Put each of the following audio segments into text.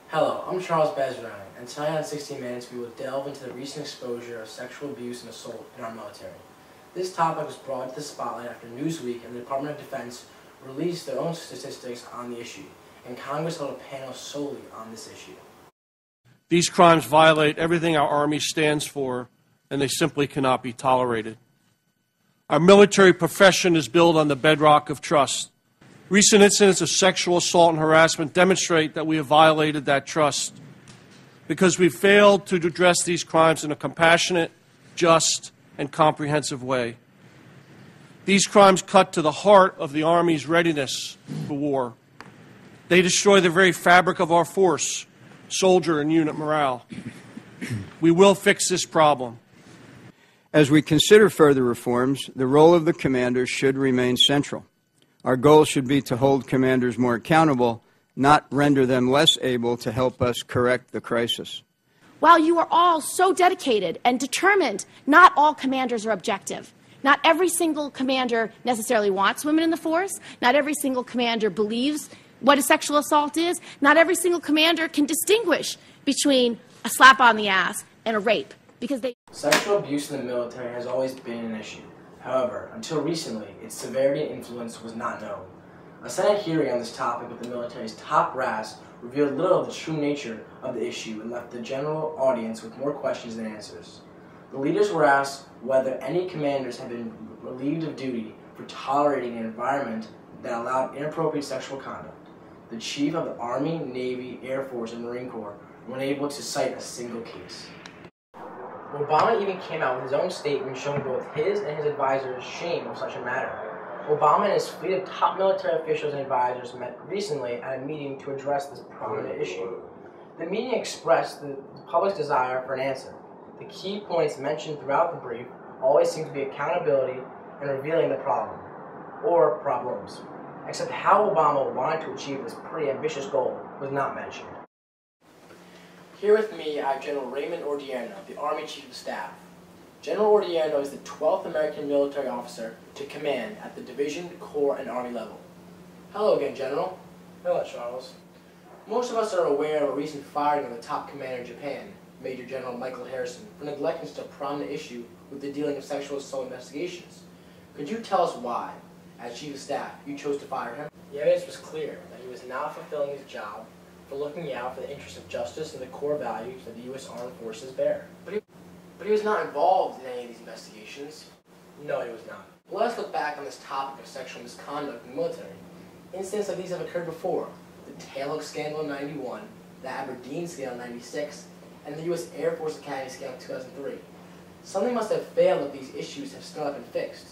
Hello, I'm Charles Bezrani, and tonight on 60 Minutes we will delve into the recent exposure of sexual abuse and assault in our military. This topic was brought to the spotlight after Newsweek and the Department of Defense released their own statistics on the issue, and Congress held a panel solely on this issue. These crimes violate everything our Army stands for, and they simply cannot be tolerated. Our military profession is built on the bedrock of trust. Recent incidents of sexual assault and harassment demonstrate that we have violated that trust because we failed to address these crimes in a compassionate, just, and comprehensive way. These crimes cut to the heart of the Army's readiness for war. They destroy the very fabric of our force, soldier and unit morale. We will fix this problem. As we consider further reforms, the role of the commanders should remain central. Our goal should be to hold commanders more accountable, not render them less able to help us correct the crisis. While you are all so dedicated and determined, not all commanders are objective. Not every single commander necessarily wants women in the force. Not every single commander believes what a sexual assault is. Not every single commander can distinguish between a slap on the ass and a rape, because Sexual abuse in the military has always been an issue. However, until recently, its severity and influence was not known. A Senate hearing on this topic with the military's top brass revealed little of the true nature of the issue and left the general audience with more questions than answers. The leaders were asked whether any commanders had been relieved of duty for tolerating an environment that allowed inappropriate sexual conduct. The chief of the Army, Navy, Air Force, and Marine Corps were unable to cite a single case. Obama even came out with his own statement showing both his and his advisors' shame of such a matter. Obama and his fleet of top military officials and advisors met recently at a meeting to address this prominent issue. The meeting expressed the public's desire for an answer. The key points mentioned throughout the brief always seem to be accountability and revealing the problem, or problems, except how Obama wanted to achieve this pretty ambitious goal was not mentioned. Here with me, I have General Raymond Odierno, the Army Chief of Staff. General Odierno is the 12th American military officer to command at the division, corps, and Army level. Hello again, General. Hello, Charles. Most of us are aware of a recent firing of the top commander in Japan, Major General Michael Harrison, for neglecting such a prominent issue with the dealing of sexual assault investigations. Could you tell us why, as Chief of Staff, you chose to fire him? The evidence was clear that he was not fulfilling his job for looking out for the interests of justice and the core values that the U.S. Armed Forces bear. But he was not involved in any of these investigations. No, he was not. Well, let's look back on this topic of sexual misconduct in the military. Incidents like these have occurred before. The Tailhook scandal in '91, the Aberdeen scandal in '96, and the U.S. Air Force Academy scandal in 2003. Something must have failed if these issues have still not been fixed.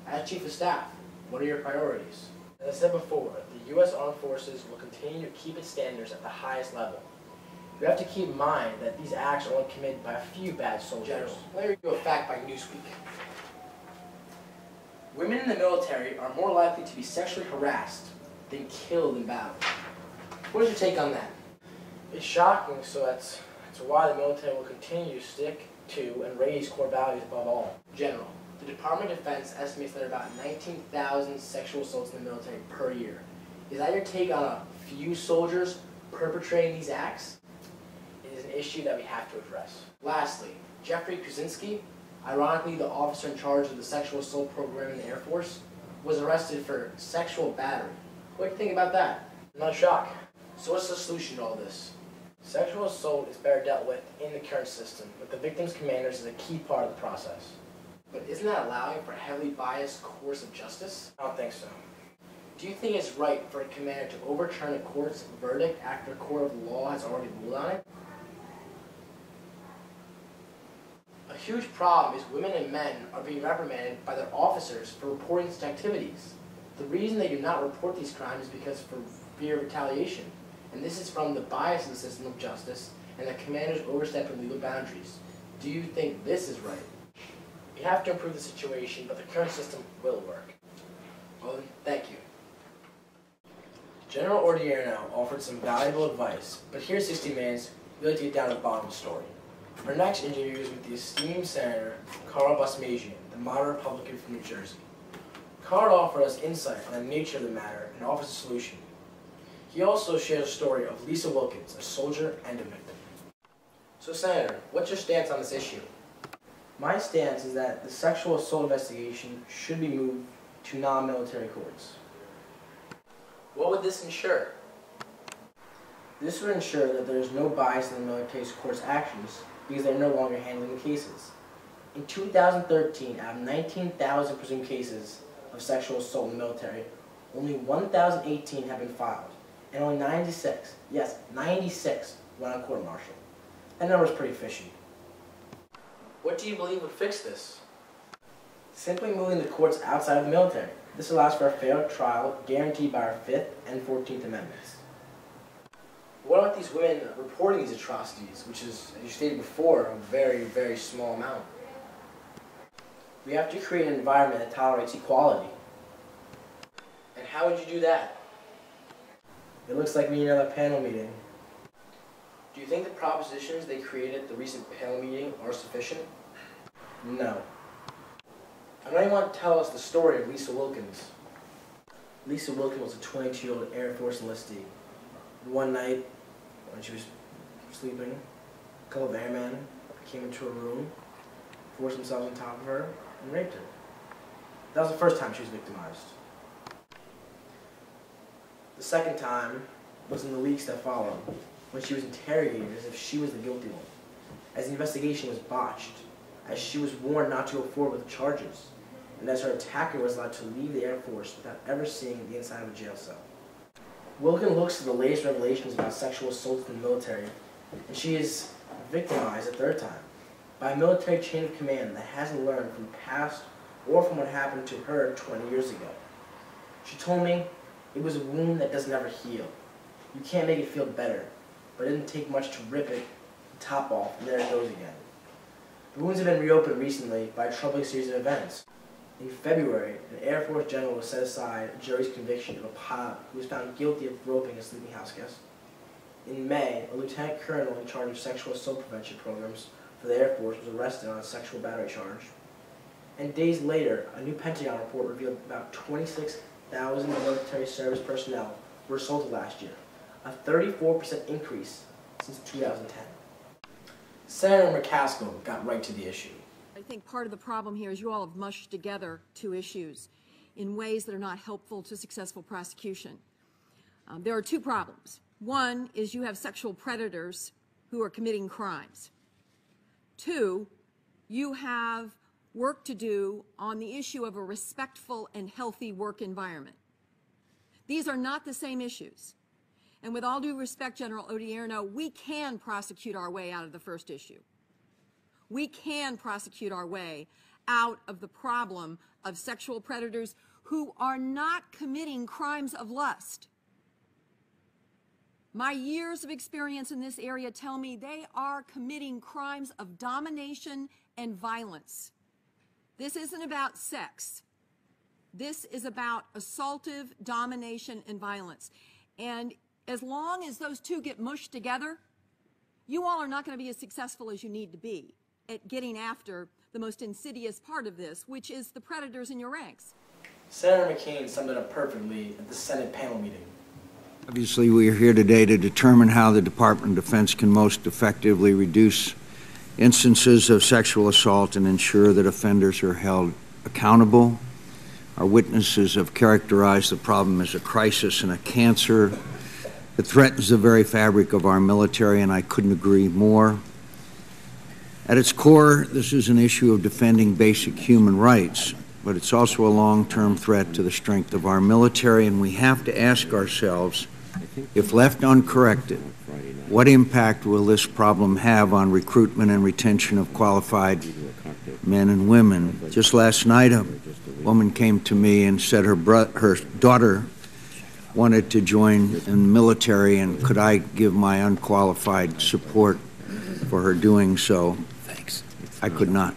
As Chief of Staff, what are your priorities? As I said before, the U.S. Armed Forces will continue to keep its standards at the highest level. You have to keep in mind that these acts are only committed by a few bad soldiers. General, let me review a fact by Newsweek. Women in the military are more likely to be sexually harassed than killed in battle. What is your take on that? It's shocking, so that's why the military will continue to stick to and raise core values above all. General, the Department of Defense estimates that there are about 19,000 sexual assaults in the military per year. Is that your take on a few soldiers perpetrating these acts? It is an issue that we have to address. Lastly, Jeffrey Kuczynski, ironically the officer in charge of the sexual assault program in the Air Force, was arrested for sexual battery. What do you think about that? I'm not shocked. So what's the solution to all this? Sexual assault is better dealt with in the current system, with the victim's commanders as a key part of the process. But isn't that allowing for a heavily biased course of justice? I don't think so. Do you think it's right for a commander to overturn a court's verdict after a court of law has already ruled on it? A huge problem is women and men are being reprimanded by their officers for reporting such activities. The reason they do not report these crimes is because for fear of retaliation. And this is from the bias of the system of justice and that commanders overstepping legal boundaries. Do you think this is right? We have to improve the situation, but the current system will work. Well, thank you. General Odierno offered some valuable advice, but here's 60 Minutes, we like to get down to the bottom of the story. Our next interview is with the esteemed Senator Carl Basmajian, the moderate Republican from New Jersey. Carl offered us insight on the nature of the matter and offers a solution. He also shared a story of Lisa Wilkins, a soldier and a victim. So Senator, what's your stance on this issue? My stance is that the sexual assault investigation should be moved to non-military courts. What would this ensure? This would ensure that there is no bias in the military court's actions because they're no longer handling the cases. In 2013, out of 19,000 presumed cases of sexual assault in the military, only 1,018 have been filed, and only 96, yes, 96 went on court-martial. That number is pretty fishy. What do you believe would fix this? Simply moving the courts outside of the military. This allows for a fair trial guaranteed by our 5th and 14th Amendments. What about these women reporting these atrocities, which is, as you stated before, a very, very small amount? We have to create an environment that tolerates equality. And how would you do that? It looks like we need another panel meeting. Do you think the propositions they created at the recent panel meeting are sufficient? No. I know you want to tell us the story of Lisa Wilkins. Lisa Wilkins was a 22-year-old Air Force enlistee. One night, when she was sleeping, a couple of airmen came into her room, forced themselves on top of her, and raped her. That was the first time she was victimized. The second time was in the weeks that followed, when she was interrogated as if she was the guilty one, as the investigation was botched, as she was warned not to go forward with the charges, and as her attacker was allowed to leave the Air Force without ever seeing the inside of a jail cell. Wilkins looks to the latest revelations about sexual assault in the military, and she is victimized a third time by a military chain of command that hasn't learned from past or from what happened to her 20 years ago. She told me it was a wound that doesn't ever heal. You can't make it feel better, but it didn't take much to rip it, the top off, and there it goes again. The wounds have been reopened recently by a troubling series of events. In February, an Air Force general was set aside a jury's conviction of a pilot who was found guilty of groping a sleeping house guest. In May, a lieutenant colonel in charge of sexual assault prevention programs for the Air Force was arrested on a sexual battery charge. And days later, a new Pentagon report revealed about 26,000 military service personnel were assaulted last year, a 34% increase since 2010. Senator McCaskill got right to the issue. I think part of the problem here is you all have mushed together two issues in ways that are not helpful to successful prosecution. There are two problems. One is you have sexual predators who are committing crimes. Two, you have work to do on the issue of a respectful and healthy work environment. These are not the same issues. And with all due respect, General Odierno, we can prosecute our way out of the first issue. We can prosecute our way out of the problem of sexual predators who are not committing crimes of lust. My years of experience in this area tell me they are committing crimes of domination and violence. This isn't about sex. This is about assaultive domination and violence. And as long as those two get mushed together, you all are not going to be as successful as you need to be at getting after the most insidious part of this, which is the predators in your ranks. Senator McCain summed it up perfectly at the Senate panel meeting. Obviously, we are here today to determine how the Department of Defense can most effectively reduce instances of sexual assault and ensure that offenders are held accountable. Our witnesses have characterized the problem as a crisis and a cancer that threatens the very fabric of our military, and I couldn't agree more. At its core, this is an issue of defending basic human rights, but it's also a long-term threat to the strength of our military, and we have to ask ourselves, if left uncorrected, what impact will this problem have on recruitment and retention of qualified men and women? Just last night, a woman came to me and said her daughter wanted to join in the military, and could I give my unqualified support for her doing so? I could not.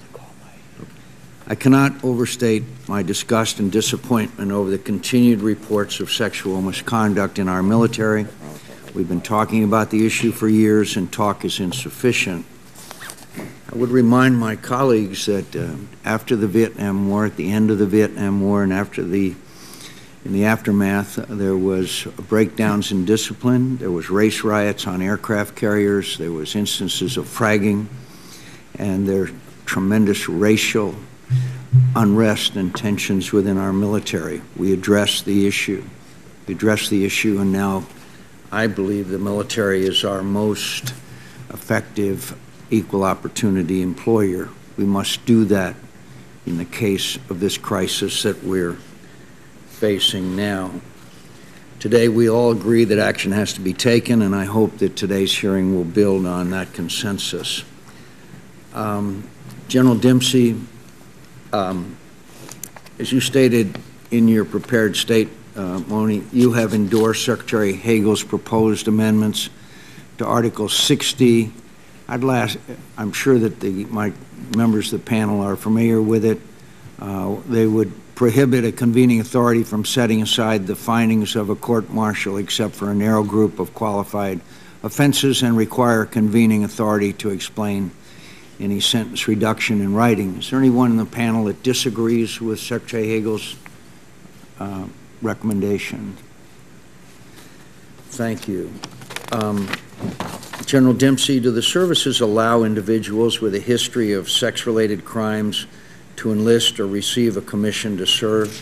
I cannot overstate my disgust and disappointment over the continued reports of sexual misconduct in our military. We've been talking about the issue for years, and talk is insufficient. I would remind my colleagues that after the Vietnam War, at the end of the Vietnam War, and after the In the aftermath, there was breakdowns in discipline, there was race riots on aircraft carriers, there was instances of fragging, and there tremendous racial unrest and tensions within our military. We addressed the issue. And now I believe the military is our most effective equal opportunity employer. We must do that in the case of this crisis that we're facing now. Today, we all agree that action has to be taken, and I hope that today's hearing will build on that consensus. General Dempsey, as you stated in your prepared statement, you have endorsed Secretary Hagel's proposed amendments to Article 60. I'm sure that my members of the panel are familiar with it. They would prohibit a convening authority from setting aside the findings of a court-martial except for a narrow group of qualified offenses and require convening authority to explain any sentence reduction in writing. Is there anyone in the panel that disagrees with Secretary Hagel's recommendation? Thank you. General Dempsey, do the services allow individuals with a history of sex-related crimes to enlist or receive a commission to serve?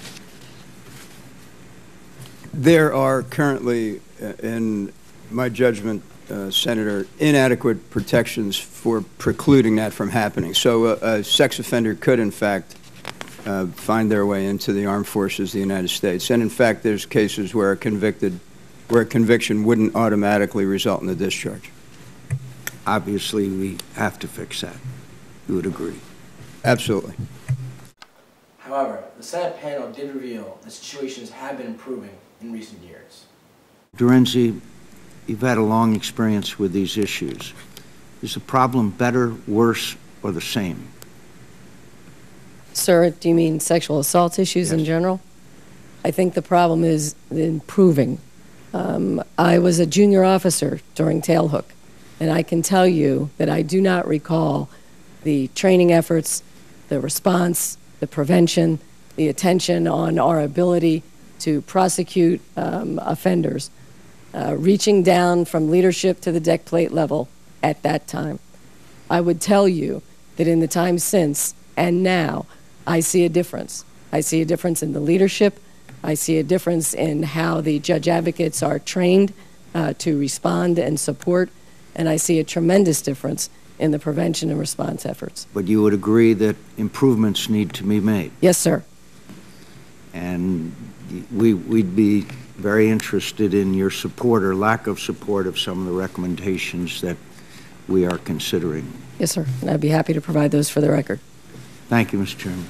There are currently, in my judgment, Senator, inadequate protections for precluding that from happening. So a sex offender could, in fact, find their way into the armed forces of the United States. And, in fact, there's cases where a conviction wouldn't automatically result in a discharge. Obviously, we have to fix that. You would agree? Absolutely. However, the Senate panel did reveal that situations have been improving in recent years. Durenzi, you've had a long experience with these issues. Is the problem better, worse, or the same? Sir, do you mean sexual assault issues in general? I think the problem is improving. I was a junior officer during Tailhook, and I can tell you that I do not recall the training efforts, the response, the prevention, the attention on our ability to prosecute offenders, reaching down from leadership to the deck plate level at that time. I would tell you that in the time since and now, I see a difference. I see a difference in the leadership. I see a difference in how the judge advocates are trained to respond and support, and I see a tremendous difference in the prevention and response efforts. But you would agree that improvements need to be made? Yes, sir. And we'd be very interested in your support or lack of support of some of the recommendations that we are considering. Yes, sir. And I'd be happy to provide those for the record. Thank you, Mr. Chairman.